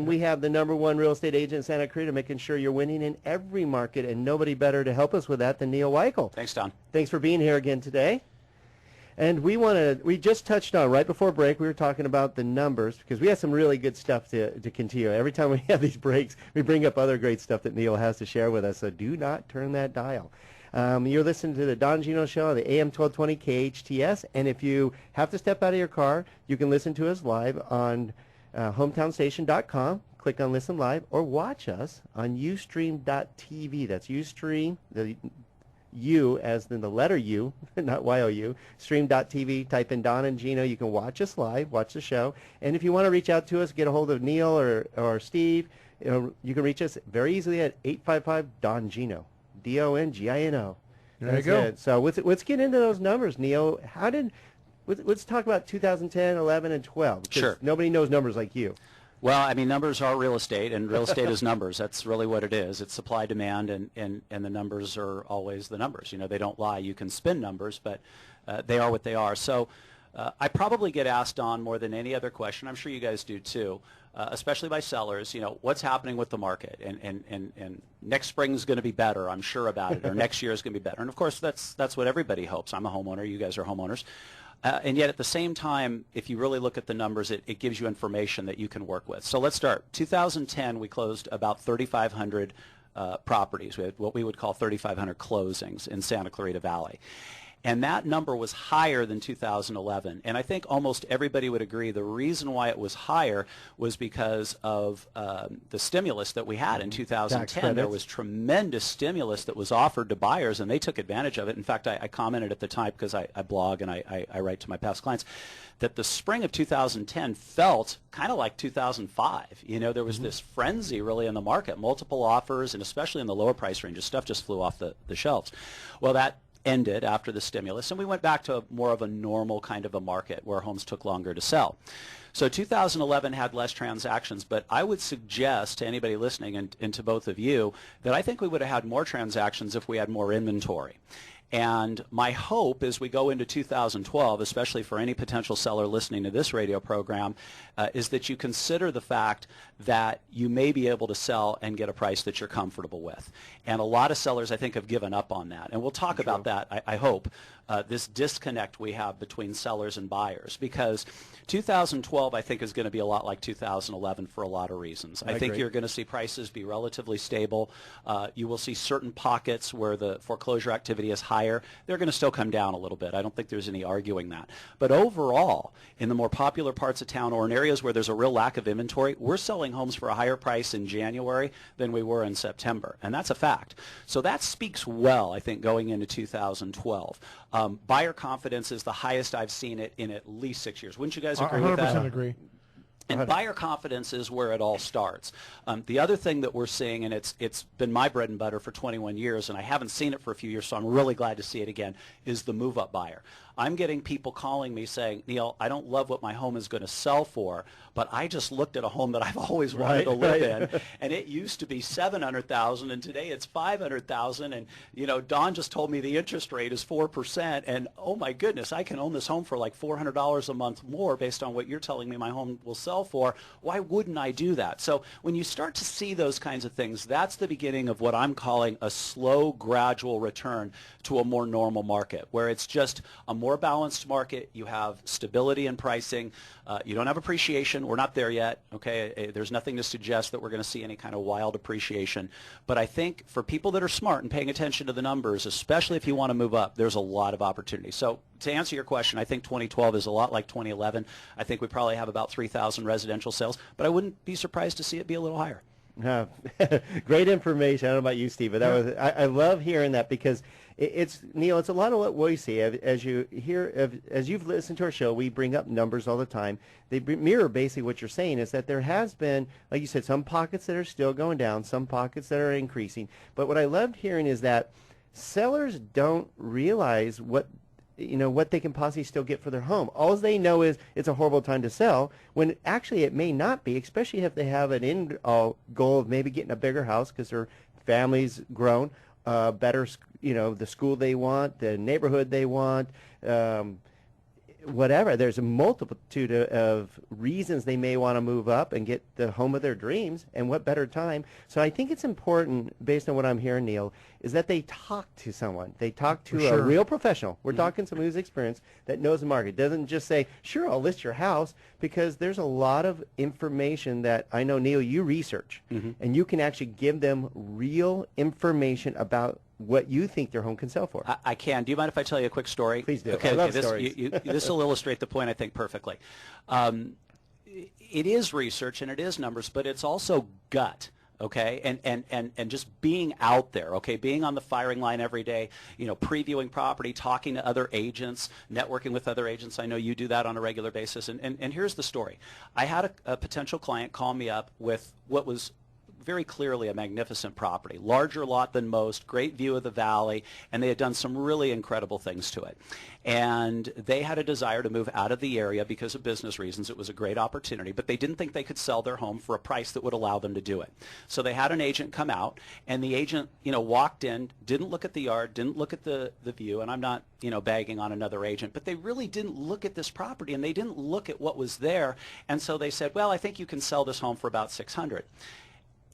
We have the #1 real estate agent in Santa Cruz, making sure you're winning in every market, and nobody better to help us with that than Neal Weichel. Thanks, Don. Thanks for being here again today. And we just touched on, right before break, we were talking about the numbers, because we have some really good stuff to continue. Every time we have these breaks, we bring up other great stuff that Neal has to share with us, so do not turn that dial. You're listening to the Don Gino Show on the AM 1220 KHTS, and if you have to step out of your car, you can listen to us live on hometownstation.com. Click on Listen Live, or watch us on Ustream.tv. That's Ustream, the U as in the letter U, not Y-O-U, stream.tv. Type in Don and Gino. You can watch us live, watch the show. And if you want to reach out to us, get a hold of Neal or Steve, you can reach us very easily at 855-DON-GINO, D-O-N-G-I-N-O. There you go. It. So let's get into those numbers, Neal. Let's talk about 2010, 11, and 12. Sure. Nobody knows numbers like you. Well, I mean, numbers are real estate, and real estate is numbers. That's really what it is. It's supply, demand, and the numbers are always the numbers. You know, they don't lie. You can spin numbers, but they are what they are. So I probably get asked on more than any other question. I'm sure you guys do too, especially by sellers. You know, what's happening with the market, and next spring is going to be better. I'm sure about it, or next year is going to be better. And of course, that's what everybody hopes. I'm a homeowner. You guys are homeowners. And yet at the same time, if you really look at the numbers, it gives you information that you can work with. So let's start. 2010, we closed about 3,500 properties. We had what we would call 3,500 closings in Santa Clarita Valley. And that number was higher than 2011. And I think almost everybody would agree the reason why it was higher was because of the stimulus that we had in 2010. There was tremendous stimulus that was offered to buyers, and they took advantage of it. In fact, I commented at the time, because I blog and I write to my past clients, that the spring of 2010 felt kind of like 2005. You know, there was this frenzy really in the market, multiple offers, and especially in the lower price ranges. Stuff just flew off the shelves. Well, that ended after the stimulus, and we went back to more of a normal kind of a market where homes took longer to sell. So 2011 had less transactions, but I would suggest to anybody listening and to both of you that I think we would have had more transactions if we had more inventory. And my hope as we go into 2012, especially for any potential seller listening to this radio program, is that you consider the fact that you may be able to sell and get a price that you're comfortable with. And a lot of sellers, I think, have given up on that. And we'll talk about that, I hope, this disconnect we have between sellers and buyers. Because 2012, I think, is going to be a lot like 2011 for a lot of reasons. I think you're going to see prices be relatively stable. You will see certain pockets where the foreclosure activity is higher. They're going to still come down a little bit. I don't think there's any arguing that. But overall, in the more popular parts of town or in areas where there's a real lack of inventory, we're selling homes for a higher price in January than we were in September. And that's a fact. So that speaks well, I think, going into 2012. Buyer confidence is the highest I've seen it in at least 6 years. Wouldn't you guys agree with that? 100% agree. And buyer confidence is where it all starts. The other thing that we're seeing, and it's been my bread and butter for 21 years, and I haven't seen it for a few years, so I'm really glad to see it again, is the move-up buyer. I'm getting people calling me saying, Neal, I don't love what my home is going to sell for, but I just looked at a home that I've always wanted to live in, and it used to be $700,000, and today it's $500,000, and you know, Don just told me the interest rate is 4%, and oh my goodness, I can own this home for like $400 a month more based on what you're telling me my home will sell for. Why wouldn't I do that? So when you start to see those kinds of things, that's the beginning of what I'm calling a slow, gradual return to a more normal market, where it's just a more balanced market. You have stability in pricing. You don't have appreciation. We're not there yet. Okay, there's nothing to suggest that we're going to see any kind of wild appreciation. But I think for people that are smart and paying attention to the numbers, especially if you want to move up, there's a lot of opportunity. So to answer your question, I think 2012 is a lot like 2011. I think we probably have about 3,000 residential sales, but I wouldn't be surprised to see it be a little higher. Great information. I don't know about you, Steve, but that was I love hearing that, because it's Neal. It's a lot of what we see as you hear, as you've listened to our show. We bring up numbers all the time. They mirror basically what you're saying, is that there has been, like you said, some pockets that are still going down, some pockets that are increasing. But what I loved hearing is that sellers don't realize what they can possibly still get for their home. All they know is it's a horrible time to sell, when actually it may not be, especially if they have an end goal of maybe getting a bigger house because their family's grown, better, the school they want, the neighborhood they want. whatever. There's a multitude of reasons they may want to move up and get the home of their dreams, and what better time. So I think it's important, based on what I'm hearing, Neal, is that they talk to someone. They talk to a real professional. We're talking someone who's experienced, that knows the market. Doesn't just say, sure, I'll list your house, because there's a lot of information that I know, Neal, you research, and you can actually give them real information about what you think their home can sell for. I can. Do you mind if I tell you a quick story? Please do. Okay, I love this, stories. This will illustrate the point, I think, perfectly. It is research and it is numbers, but it's also gut. Okay, and just being out there, okay, being on the firing line every day, previewing property, talking to other agents, networking with other agents. I know you do that on a regular basis. And here's the story. I had a potential client call me up with what was very clearly a magnificent property, larger lot than most, great view of the valley, and they had done some really incredible things to it. And they had a desire to move out of the area because of business reasons. It was a great opportunity, but they didn't think they could sell their home for a price that would allow them to do it. So they had an agent come out, and the agent, walked in, didn't look at the yard, didn't look at the view, and I'm not, bagging on another agent, but they really didn't look at this property, and they didn't look at what was there. And so they said, well, I think you can sell this home for about $600.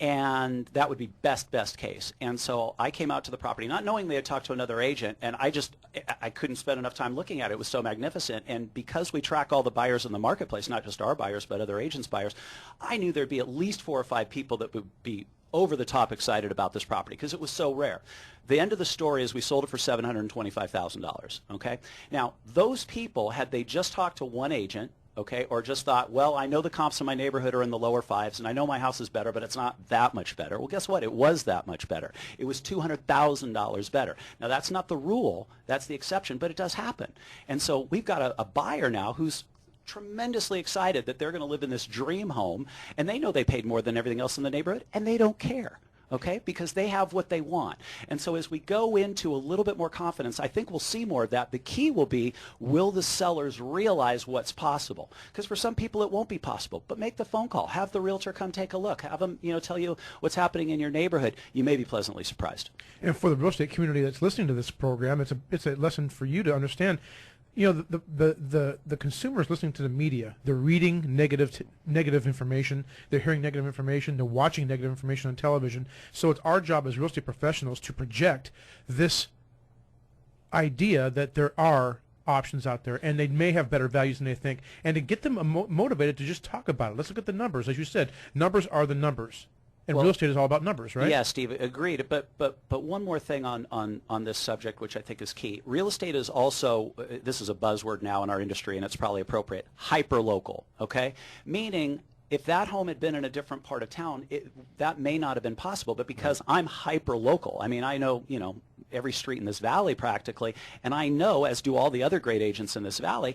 And that would be best case. And so I came out to the property not knowing they had talked to another agent, and I couldn't spend enough time looking at it. It was so magnificent. And because we track all the buyers in the marketplace, not just our buyers but other agents' buyers, I knew there'd be at least 4 or 5 people that would be over the top excited about this property because it was so rare. The end of the story is we sold it for $725,000. Okay? Now, those people, had they just talked to one agent, okay, or just thought, well, I know the comps in my neighborhood are in the lower 5s, and I know my house is better, but it's not that much better. Well, guess what? It was that much better. It was $200,000 better. Now, that's not the rule. That's the exception, but it does happen. And so we've got a buyer now who's tremendously excited that they're going to live in this dream home, and they know they paid more than everything else in the neighborhood, and they don't care. Okay, because they have what they want. And so as we go into a little bit more confidence, I think we'll see more of that. The key will be, will the sellers realize what's possible? Because for some people it won't be possible, but make the phone call. Have the realtor come take a look. Have them, tell you what's happening in your neighborhood. You may be pleasantly surprised. And for the real estate community that's listening to this program, it's a lesson for you to understand. The consumers listening to the media, they're reading negative information, they're hearing negative information, they're watching negative information on television. So it's our job as real estate professionals to project this idea that there are options out there and they may have better values than they think, and to get them motivated to just talk about it. Let's look at the numbers. As you said, numbers are the numbers. And real estate is all about numbers, right? Yeah, Steve, agreed. But one more thing on this subject, which I think is key. Real estate is also, this is a buzzword now in our industry, and it's probably appropriate, hyper-local, okay? Meaning, if that home had been in a different part of town, that may not have been possible. But because I'm hyper-local, I mean, I know, every street in this valley practically, and I know, as do all the other great agents in this valley,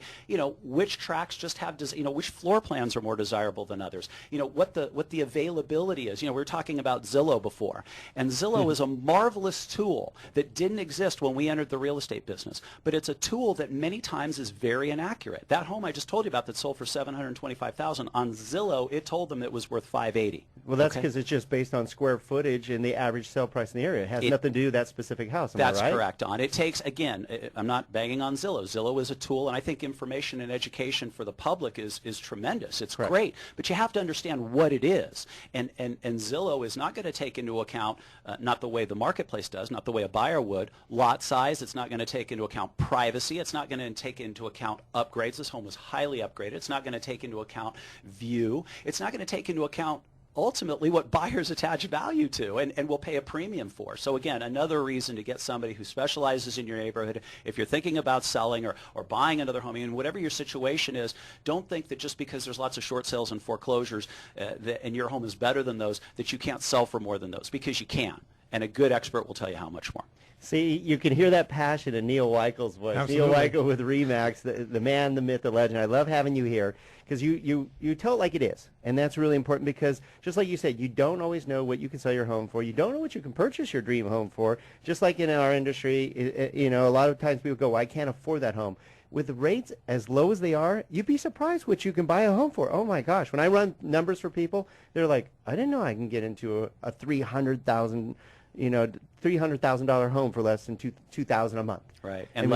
which tracks just have, which floor plans are more desirable than others, what the availability is. We were talking about Zillow before, and Zillow is a marvelous tool that didn't exist when we entered the real estate business, but it's a tool that many times is very inaccurate. That home I just told you about that sold for $725,000 on Zillow, it told them it was worth $580. Well, that's because it's just based on square footage and the average sale price in the area. It has nothing to do with that specific house. That's right? correct, Don. It takes, again, I'm not banging on Zillow. Zillow is a tool, and I think information and education for the public is tremendous. It's great, but you have to understand what it is. And Zillow is not going to take into account, not the way the marketplace does, not the way a buyer would, lot size. It's not going to take into account privacy. It's not going to take into account upgrades. This home was highly upgraded. It's not going to take into account view. It's not going to take into account ultimately what buyers attach value to and will pay a premium for. So again, another reason to get somebody who specializes in your neighborhood. If you're thinking about selling or buying another home, and whatever your situation is, don't think that just because there's lots of short sales and foreclosures and your home is better than those, that you can't sell for more than those, because you can. And a good expert will tell you how much more. See, you can hear that passion in Neal Weichel's voice. Absolutely. Neal Weichel with RE/MAX, the man, the myth, the legend. I love having you here because you tell it like it is. And that's really important because, just like you said, you don't always know what you can sell your home for. You don't know what you can purchase your dream home for. Just like in our industry, a lot of times people go, well, I can't afford that home. With the rates as low as they are, you'd be surprised what you can buy a home for. Oh, my gosh. When I run numbers for people, they're like, I didn't know I can get into a $300,000 you know, $300,000 home for less than $2,000 a month. Right, and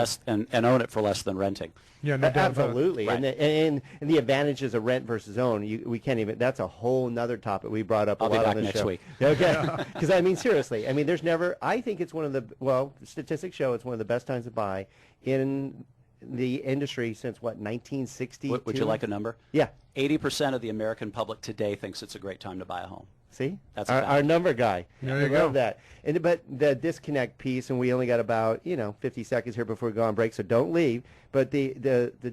and own it for less than renting. Yeah, no doubt about it. Absolutely, Right. and the advantages of rent versus own. We can't even. That's a whole nother topic we brought up a I'll be lot back on the next show. week. Okay, because I mean seriously, I mean there's never. I think it's one of the statistics show it's one of the best times to buy in the industry since what 1960. Would you like a number? Yeah. 80% of the American public today thinks it's a great time to buy a home. See, That's a our, fact. our number guy. There I you love go. that. But the disconnect piece, and we only got about 50 seconds here before we go on break, so don't leave. But the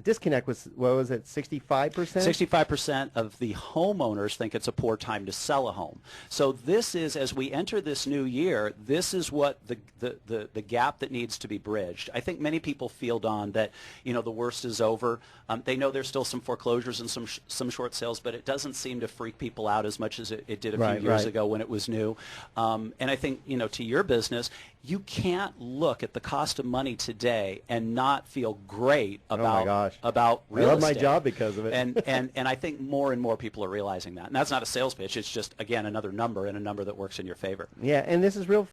disconnect was, what was it, 65%? 65% of the homeowners think it's a poor time to sell a home. So this is, as we enter this new year, this is what the gap that needs to be bridged. I think many people feel, Don, that the worst is over. They know there's still some foreclosures and some short sales, but it doesn't seem to freak people out as much as it did a few years ago when it was new. And I think to your business, you can't look at the cost of money today and not feel great about real estate. I love my job because of it. and I think more and more people are realizing that. And that's not a sales pitch. It's just, again, another number and a number that works in your favor. Yeah, and this is real